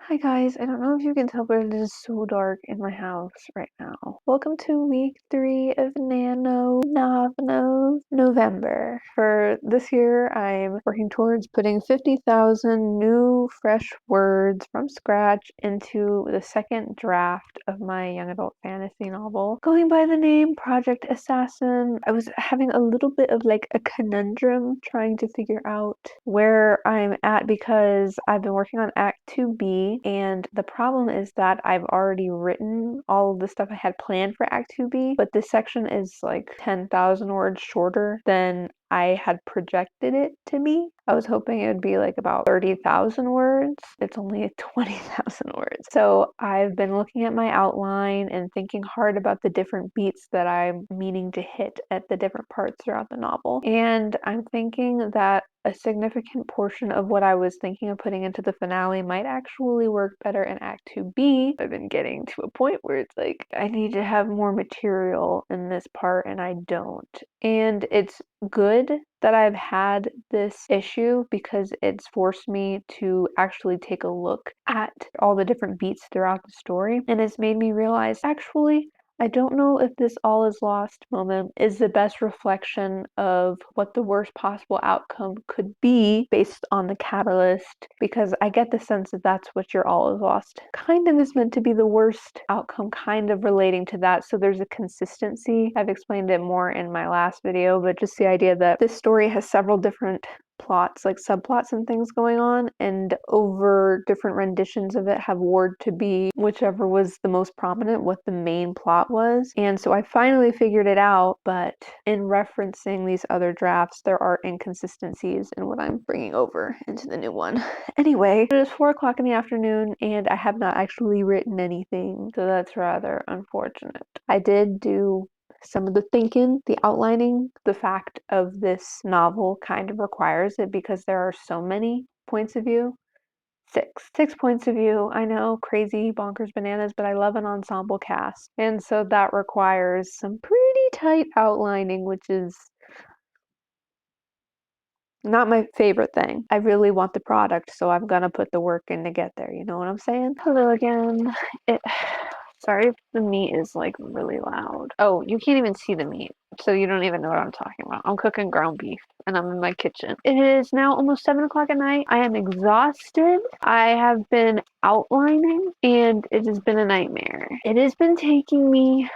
Hi guys, I don't know if you can tell, but it is so dark in my house right now. Welcome to week 3 of Nano Novnov November. For this year, I'm working towards putting 50,000 new, fresh words from scratch into the second draft of my young adult fantasy novel, going by the name Project Assassin. I was having a little bit of like a conundrum trying to figure out where I'm at because I've been working on Act 2B, and the problem is that I've already written all of the stuff I had planned for Act 2B, but this section is like 10,000 words shorter than I had projected it to be. I was hoping it would be like about 30,000 words. It's only 20,000 words. So I've been looking at my outline and thinking hard about the different beats that I'm meaning to hit at the different parts throughout the novel. And I'm thinking that a significant portion of what I was thinking of putting into the finale might actually work better in Act 2B. I've been getting to a point where it's like, I need to have more material in this part and I don't. And it's good that I've had this issue because it's forced me to actually take a look at all the different beats throughout the story, and it's made me realize actually I don't know if this all is lost moment is the best reflection of what the worst possible outcome could be based on the catalyst, because I get the sense that that's what your all is lost kind of is meant to be the worst outcome, kind of relating to that. So there's a consistency. I've explained it more in my last video, but just the idea that this story has several different plots, like subplots and things going on, and over different renditions of it have warred to be whichever was the most prominent, what the main plot was. And so I finally figured it out, but in referencing these other drafts, there are inconsistencies in what I'm bringing over into the new one. Anyway, it is 4 o'clock in the afternoon and I have not actually written anything, so that's rather unfortunate. I did do some of the thinking, the outlining. The fact of this novel kind of requires it because there are so many points of view. Six points of view. I know, crazy, bonkers, bananas, but I love an ensemble cast. And so that requires some pretty tight outlining, which is not my favorite thing. I really want the product, so I'm gonna put the work in to get there. You know what I'm saying? Hello again. Sorry if the meat is like really loud. Oh, you can't even see the meat, so you don't even know what I'm talking about. I'm cooking ground beef and I'm in my kitchen. It is now almost 7 o'clock at night. I am exhausted. I have been outlining and it has been a nightmare. It has been taking me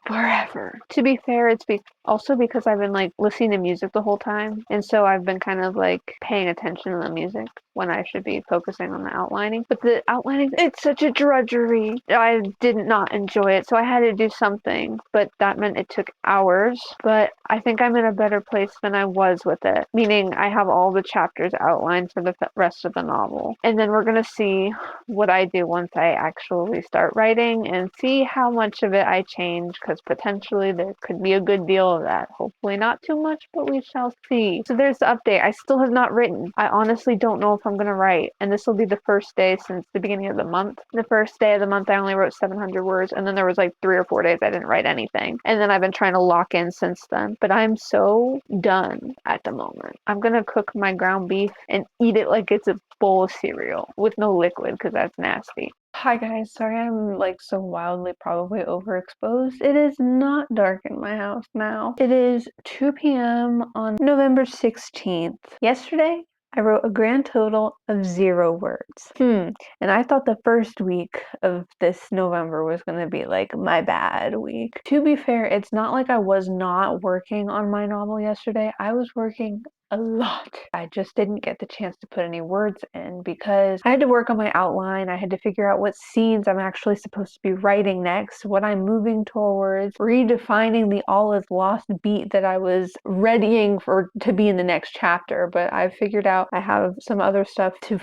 forever. To be fair, it's also because I've been like listening to music the whole time, and so I've been kind of like paying attention to the music when I should be focusing on the outlining. But the outlining, it's such a drudgery. I did not enjoy it, so I had to do something, but that meant it took hours. But I think I'm in a better place than I was with it, meaning I have all the chapters outlined for the rest of the novel. And then we're gonna see what I do once I actually start writing and see how much of it I change, because potentially there could be a good deal of that. Hopefully not too much, but we shall see. So there's the update. I still have not written. I honestly don't know if I'm going to write, and this will be the first day since the beginning of the month. The first day of the month I only wrote 700 words, and then there was like 3 or 4 days I didn't write anything, and then I've been trying to lock in since then. But I'm so done at the moment. I'm going to cook my ground beef and eat it like it's a bowl of cereal with no liquid, because that's nasty. Hi guys, sorry I'm like so wildly probably overexposed. It is not dark in my house now. It is 2 p.m. on November 16th. Yesterday, I wrote a grand total of 0 words. And I thought the first week of this November was going to be like my bad week. To be fair, it's not like I was not working on my novel yesterday. I was working a lot. I just didn't get the chance to put any words in because I had to work on my outline. I had to figure out what scenes I'm actually supposed to be writing next, what I'm moving towards, redefining the all is lost beat that I was readying for to be in the next chapter. But I figured out I have some other stuff to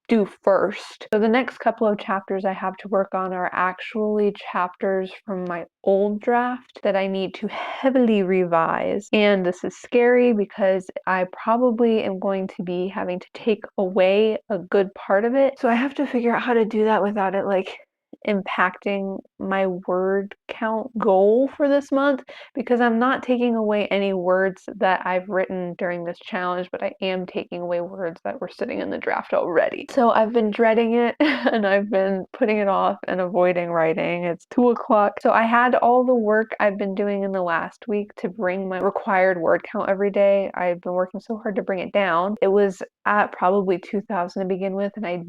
do first. So the next couple of chapters I have to work on are actually chapters from my old draft that I need to heavily revise. And this is scary because I probably am going to be having to take away a good part of it. So I have to figure out how to do that without it like impacting my word count goal for this month because I'm not taking away any words that I've written during this challenge, but I am taking away words that were sitting in the draft already. So I've been dreading it and I've been putting it off and avoiding writing. It's 2 o'clock. So I had all the work I've been doing in the last week to bring my required word count every day. I've been working so hard to bring it down. It was at probably 2,000 to begin with, and I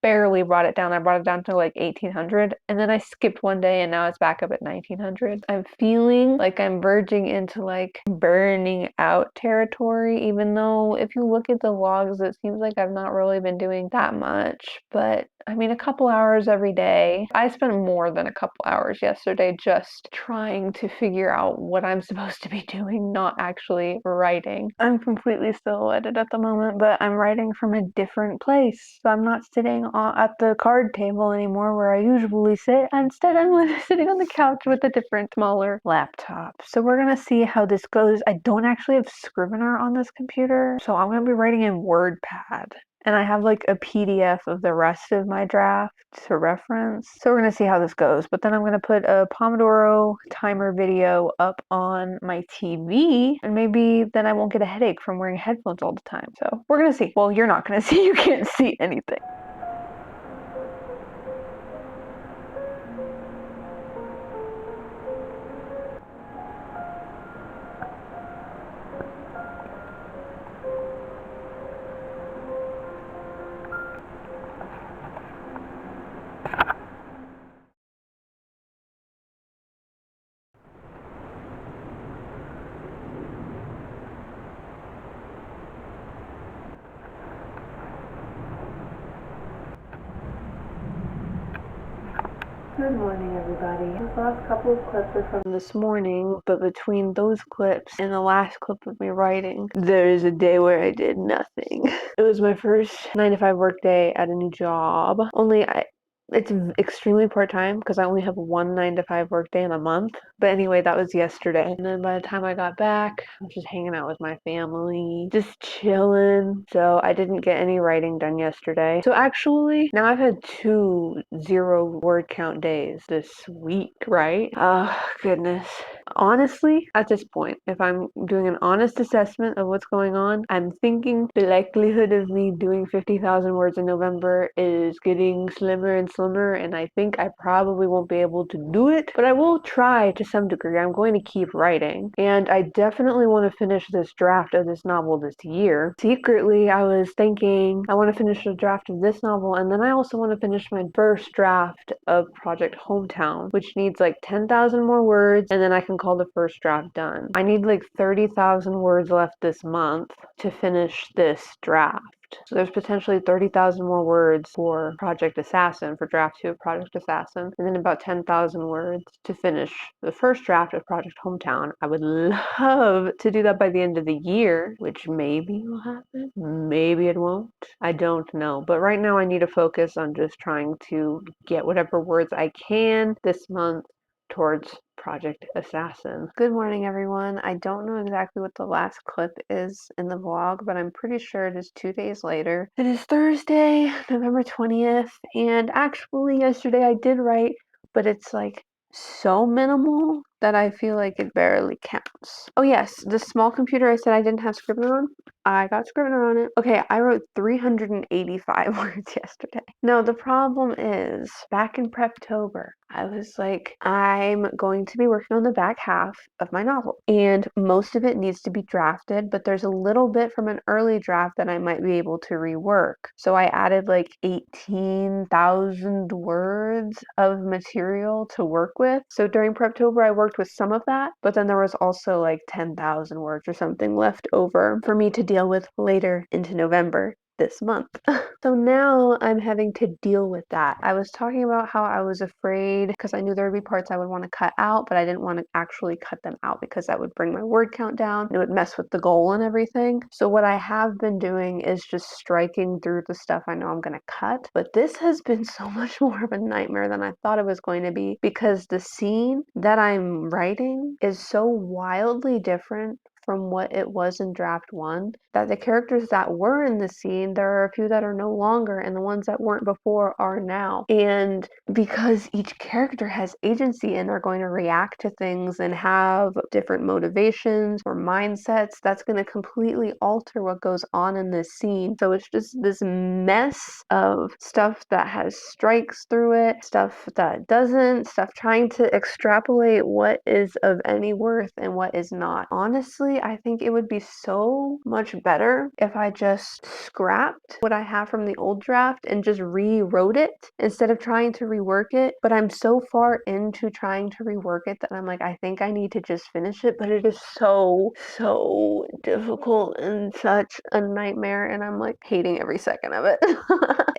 barely brought it down. I brought it down to like 1,800, and then I skipped one day and now it's back up at 1,900. I'm feeling like I'm verging into like burning out territory, even though if you look at the logs, it seems like I've not really been doing that much. But I mean, a couple hours every day. I spent more than a couple hours yesterday just trying to figure out what I'm supposed to be doing, not actually writing. I'm completely silhouetted at the moment, but I'm writing from a different place. So I'm not sitting at the card table anymore where I usually sit. Instead, I'm sitting on the couch with a different, smaller laptop. So we're gonna see how this goes. I don't actually have Scrivener on this computer, so I'm gonna be writing in WordPad. And I have like a PDF of the rest of my draft to reference. So we're gonna see how this goes. But then I'm gonna put a Pomodoro timer video up on my TV, and maybe then I won't get a headache from wearing headphones all the time. So we're gonna see. Well, you're not gonna see, you can't see anything. Good morning, everybody. These last couple of clips are from this morning, but between those clips and the last clip of me writing, there is a day where I did nothing. It was my first 9 to 5 work day at a new job. It's extremely part-time because I only have one 9 to 5 work day in a month. But anyway, that was yesterday. And then by the time I got back, I was just hanging out with my family, just chilling. So I didn't get any writing done yesterday. So actually, now I've had 2 0 word count days this week, right? Oh, goodness. Honestly, at this point, if I'm doing an honest assessment of what's going on, I'm thinking the likelihood of me doing 50,000 words in November is getting slimmer and slimmer, and I think I probably won't be able to do it, but I will try to some degree. I'm going to keep writing, and I definitely want to finish this draft of this novel this year. Secretly, I was thinking I want to finish the draft of this novel, and then I also want to finish my first draft of Project Hometown, which needs like 10,000 more words, and then I can call the first draft done. I need like 30,000 words left this month to finish this draft. So there's potentially 30,000 more words for Project Assassin, for draft 2 of Project Assassin, and then about 10,000 words to finish the first draft of Project Hometown. I would love to do that by the end of the year, which maybe will happen, maybe it won't. I don't know. But right now I need to focus on just trying to get whatever words I can this month towards Project Assassin. Good morning, everyone. I don't know exactly what the last clip is in the vlog, but I'm pretty sure it is 2 days later. It is Thursday, November 20th, and actually yesterday I did write, but it's like so minimal that I feel like it barely counts. Oh yes, the small computer I said I didn't have Scrivener on, I got Scrivener on it. Okay, I wrote 385 words yesterday. No, the problem is, back in Preptober, I was like, I'm going to be working on the back half of my novel, and most of it needs to be drafted, but there's a little bit from an early draft that I might be able to rework. So I added like 18,000 words of material to work with. So during Preptober, I worked with some of that, but then there was also like 10,000 words or something left over for me to deal with later into November this month. So now I'm having to deal with that. I was talking about how I was afraid because I knew there would be parts I would want to cut out, but I didn't want to actually cut them out because that would bring my word count down and it would mess with the goal and everything. So what I have been doing is just striking through the stuff I know I'm going to cut. But this has been so much more of a nightmare than I thought it was going to be because the scene that I'm writing is so wildly different from what it was in draft 1, that the characters that were in the scene, there are a few that are no longer, and the ones that weren't before are now. And because each character has agency and they're going to react to things and have different motivations or mindsets, that's going to completely alter what goes on in this scene. So it's just this mess of stuff that has strikes through it, stuff that doesn't, stuff trying to extrapolate what is of any worth and what is not. Honestly, I think it would be so much better if I just scrapped what I have from the old draft and just rewrote it instead of trying to rework it. But I'm so far into trying to rework it that I'm like, I think I need to just finish it, but it is so difficult and such a nightmare, and I'm like hating every second of it.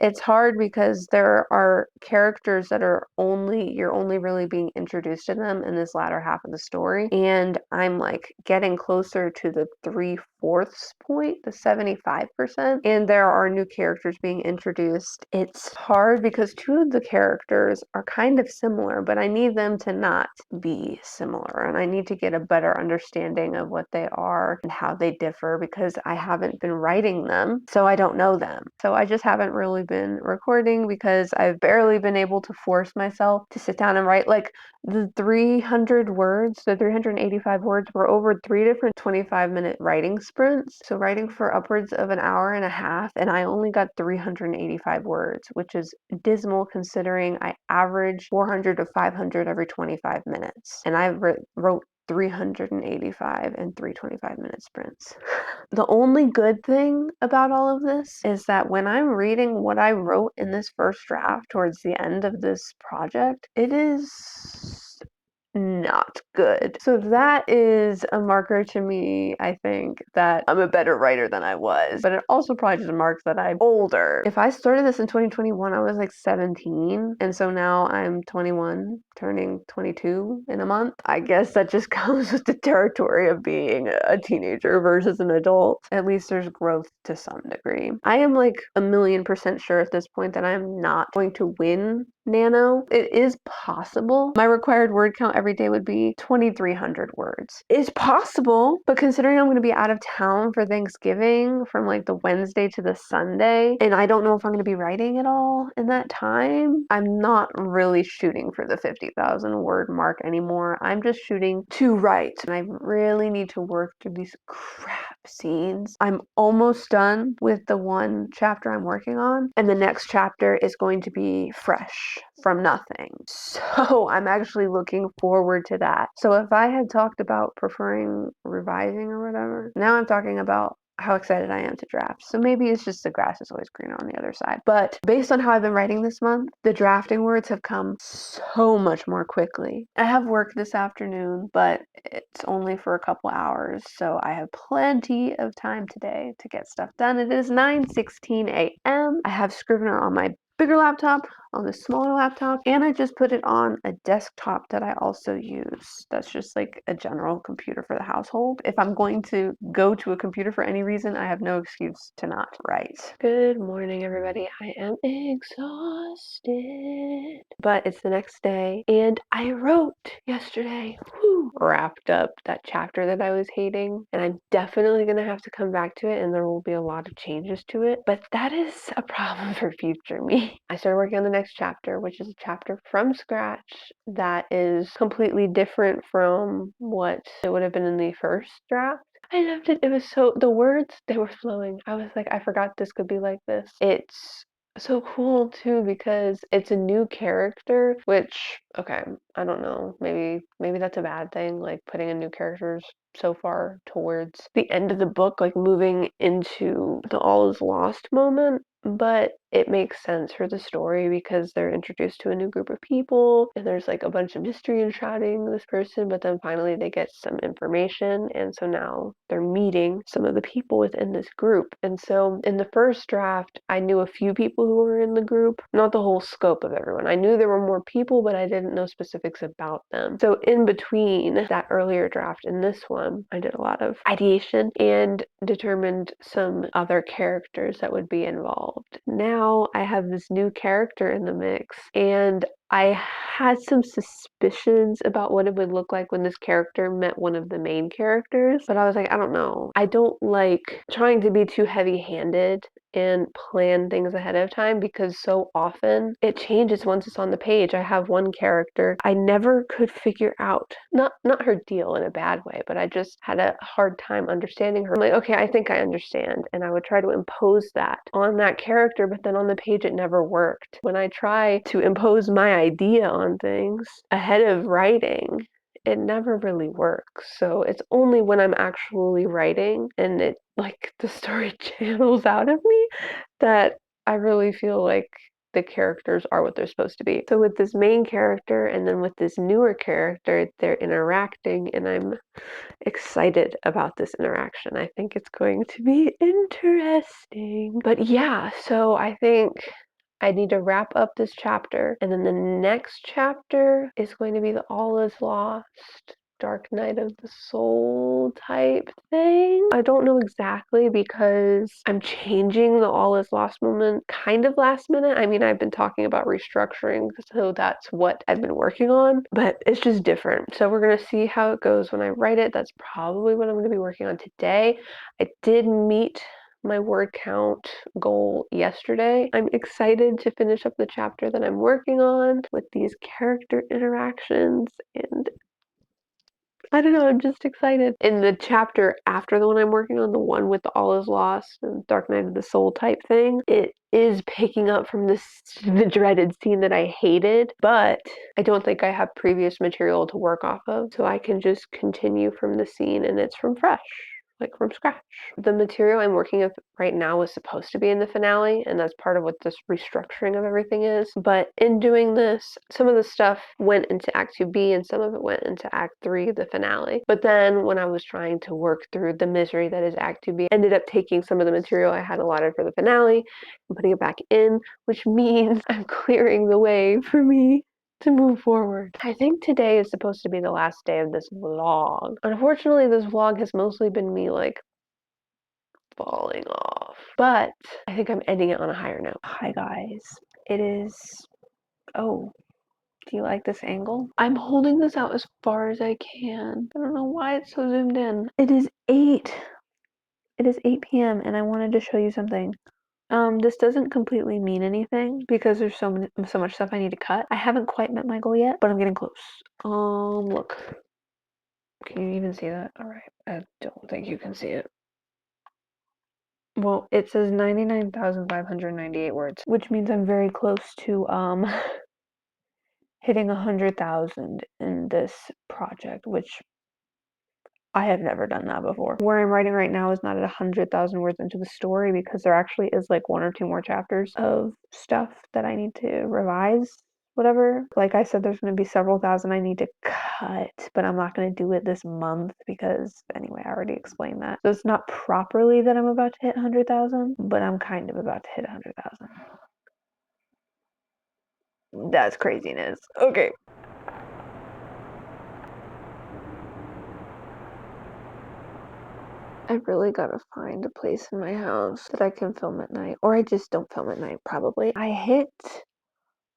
It's hard because there are characters that are you're only really being introduced to them in this latter half of the story, and I'm like getting closer to the 3/4 point, the 75%, and there are new characters being introduced. It's hard because two of the characters are kind of similar, but I need them to not be similar, and I need to get a better understanding of what they are and how they differ because I haven't been writing them, so I don't know them. So I just haven't really been recording because I've barely been able to force myself to sit down and write. Like the 300 words, the 385 words were over 3 different 25-minute writing sprints. So writing for upwards of an hour and a half, and I only got 385 words, which is dismal considering I average 400 to 500 every 25 minutes. And I wrote 385 and 325-minute sprints. The only good thing about all of this is that when I'm reading what I wrote in this first draft towards the end of this project, it is not good. So that is a marker to me, I think, that I'm a better writer than I was. But it also probably just marks that I'm older. If I started this in 2021, I was like 17. And so now I'm 21, turning 22 in a month. I guess that just comes with the territory of being a teenager versus an adult. At least there's growth to some degree. I am like 1,000,000% sure at this point that I'm not going to win Nano. It is possible. My required word count every day would be 2,300 words. It's possible, but considering I'm going to be out of town for Thanksgiving from like the Wednesday to the Sunday, and I don't know if I'm going to be writing at all in that time, I'm not really shooting for the 50,000 word mark anymore. I'm just shooting to write, and I really need to work through these crap scenes. I'm almost done with the one chapter I'm working on, and the next chapter is going to be fresh from nothing. So I'm actually looking forward to that. So if I had talked about preferring revising or whatever, now I'm talking about how excited I am to draft. So maybe it's just the grass is always greener on the other side. But based on how I've been writing this month, the drafting words have come so much more quickly. I have work this afternoon, but it's only for a couple hours, so I have plenty of time today to get stuff done. It is 9:16 a.m. I have Scrivener on my bigger laptop, on the smaller laptop, and I just put it on a desktop that I also use. That's just like a general computer for the household. If I'm going to go to a computer for any reason, I have no excuse to not write. Good morning, everybody. I am exhausted, but it's the next day, and I wrote yesterday. Wrapped up that chapter that I was hating, and I'm definitely gonna have to come back to it, and there will be a lot of changes to it, but that is a problem for future me. I started working on the next chapter, which is a chapter from scratch that is completely different from what it would have been in the first draft. I loved it. It was the words, they were flowing. I was like, I forgot this could be like this. It's so cool too because it's a new character, which, okay, I don't know, maybe that's a bad thing, like putting in new characters so far towards the end of the book, like moving into the all is lost moment. But it makes sense for the story because they're introduced to a new group of people and there's like a bunch of mystery enshrouding this person, but then finally they get some information, and so now they're meeting some of the people within this group. And so in the first draft, I knew a few people who were in the group, not the whole scope of everyone. I knew there were more people, but I didn't know specifics about them. So in between that earlier draft and this one, I did a lot of ideation and determined some other characters that would be involved. Now I have this new character in the mix, and I had some suspicions about what it would look like when this character met one of the main characters, but I was like, I don't know. I don't like trying to be too heavy-handed and plan things ahead of time because so often it changes once it's on the page. I have one character I never could figure out, not her deal in a bad way, but I just had a hard time understanding her. I'm like, okay, I think I understand, and I would try to impose that on that character, but then on the page it never worked. When I try to impose my idea on things ahead of writing, it never really works. So it's only when I'm actually writing and it like the story channels out of me that I really feel like the characters are what they're supposed to be. So with this main character and then with this newer character, they're interacting and I'm excited about this interaction. I think it's going to be interesting. But yeah, so I think I need to wrap up this chapter, and then the next chapter is going to be the All is Lost, Dark Night of the Soul type thing. I don't know exactly because I'm changing the All is Lost moment kind of last minute. I mean, I've been talking about restructuring, so that's what I've been working on, but it's just different. So we're going to see how it goes when I write it. That's probably what I'm going to be working on today. I did meet my word count goal yesterday. I'm excited to finish up the chapter that I'm working on with these character interactions, and I don't know, I'm just excited. In the chapter after the one I'm working on, the one with the All is Lost and Dark Night of the Soul type thing, it is picking up from the dreaded scene that I hated, but I don't think I have previous material to work off of, so I can just continue from the scene and it's from fresh. Like from scratch. The material I'm working with right now was supposed to be in the finale, and that's part of what this restructuring of everything is. But in doing this, some of the stuff went into Act 2B and some of it went into Act 3, the finale. But then when I was trying to work through the misery that is Act 2B, I ended up taking some of the material I had allotted for the finale and putting it back in, which means I'm clearing the way for me to move forward. I think today is supposed to be the last day of this vlog. Unfortunately, this vlog has mostly been me like falling off, but I think I'm ending it on a higher note. Hi guys, it is, oh, do you like this angle? I'm holding this out as far as I can. I don't know why it's so zoomed in. It is 8 p.m. and I wanted to show you something. This doesn't completely mean anything because there's so much stuff I need to cut. I haven't quite met my goal yet, but I'm getting close. Look. Can you even see that? All right. I don't think you can see it. Well, it says 99,598 words, which means I'm very close to hitting 100,000 in this project, which I have never done that before. Where I'm writing right now is not at 100,000 words into the story because there actually is like 1 or 2 more chapters of stuff that I need to revise, whatever. Like I said, there's going to be several thousand I need to cut, but I'm not going to do it this month because anyway, I already explained that. So it's not properly that I'm about to hit 100,000, but I'm kind of about to hit 100,000. That's craziness. Okay. I really gotta find a place in my house that I can film at night, or I just don't film at night, probably. I hit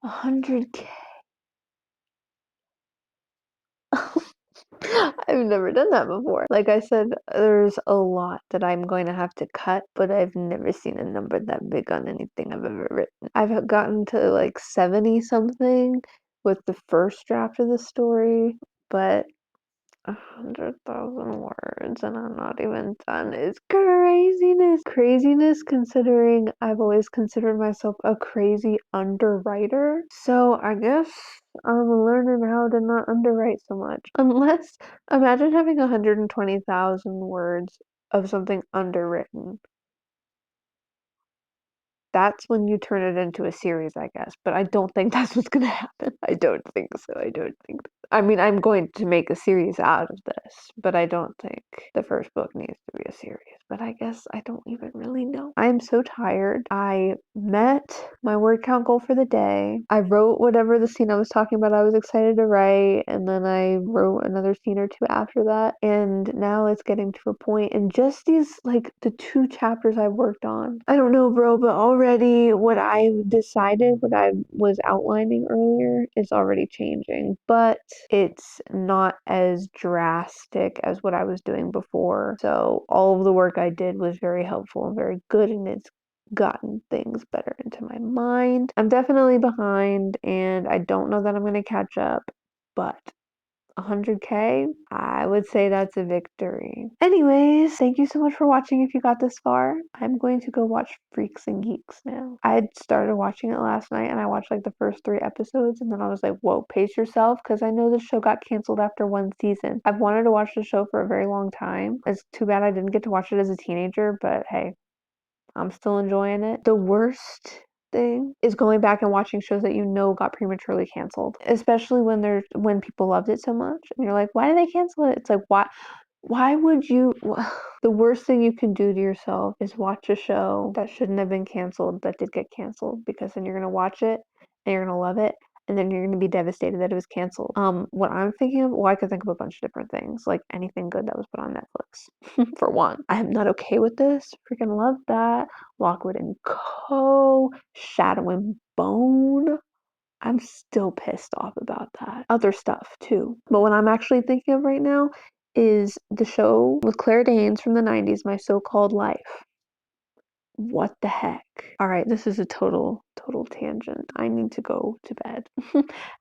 100K. I've never done that before. Like I said, there's a lot that I'm going to have to cut, but I've never seen a number that big on anything I've ever written. I've gotten to like 70 something with the first draft of the story, but 100,000 words and I'm not even done is craziness. Craziness considering I've always considered myself a crazy underwriter. So I guess I'm learning how to not underwrite so much. Unless, imagine having 120,000 words of something underwritten. That's when you turn it into a series, I guess. But I don't think that's what's gonna happen. I don't think so. I mean, I'm going to make a series out of this, but I don't think the first book needs to be a series. but I guess I don't even really know. I am so tired. I met my word count goal for the day. I wrote whatever the scene I was talking about I was excited to write, and then I wrote another scene or two after that, and now it's getting to a point in just these, like, the 2 chapters I worked on. I don't know, bro, but already what I decided, what I was outlining earlier, is already changing, but it's not as drastic as what I was doing before. So all of the work I did was very helpful and very good, and it's gotten things better into my mind. I'm definitely behind, and I don't know that I'm going to catch up, but 100K, I would say that's a victory. Anyways, thank you so much for watching if you got this far. I'm going to go watch Freaks and Geeks now. I had started watching it last night, and I watched like the first 3 episodes, and then I was like, whoa, pace yourself, because I know the show got canceled after 1 season. I've wanted to watch the show for a very long time. It's too bad I didn't get to watch it as a teenager, but hey, I'm still enjoying it. The worst thing is going back and watching shows that you know got prematurely canceled, especially when people loved it so much, and you're like, why did they cancel it? It's like, why would you? The worst thing you can do to yourself is watch a show that shouldn't have been canceled that did get canceled, because then you're gonna watch it and you're gonna love it, and then you're gonna be devastated that it was canceled. What I'm thinking of, well, I could think of a bunch of different things, like anything good that was put on Netflix. For one, I am not okay with this. Freaking love that. Lockwood and Co. Shadow and Bone. I'm still pissed off about that. Other stuff too. But what I'm actually thinking of right now is the show with Claire Danes from the 90s, My So-Called Life. What the heck? All right, this is a total tangent. I need to go to bed.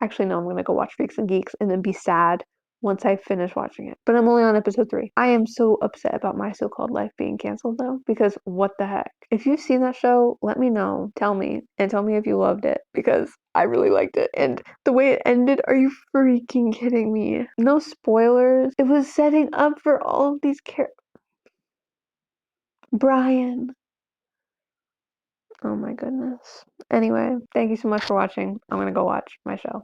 Actually, no, I'm gonna go watch Freaks and Geeks and then be sad once I finish watching it. But I'm only on episode 3. I am so upset about My So-Called Life being canceled though, because what the heck? If you've seen that show, let me know. Tell me, and tell me if you loved it, because I really liked it. And the way it ended, are you freaking kidding me? No spoilers. It was setting up for all of these Brian. Oh my goodness. Anyway, thank you so much for watching. I'm gonna go watch my show.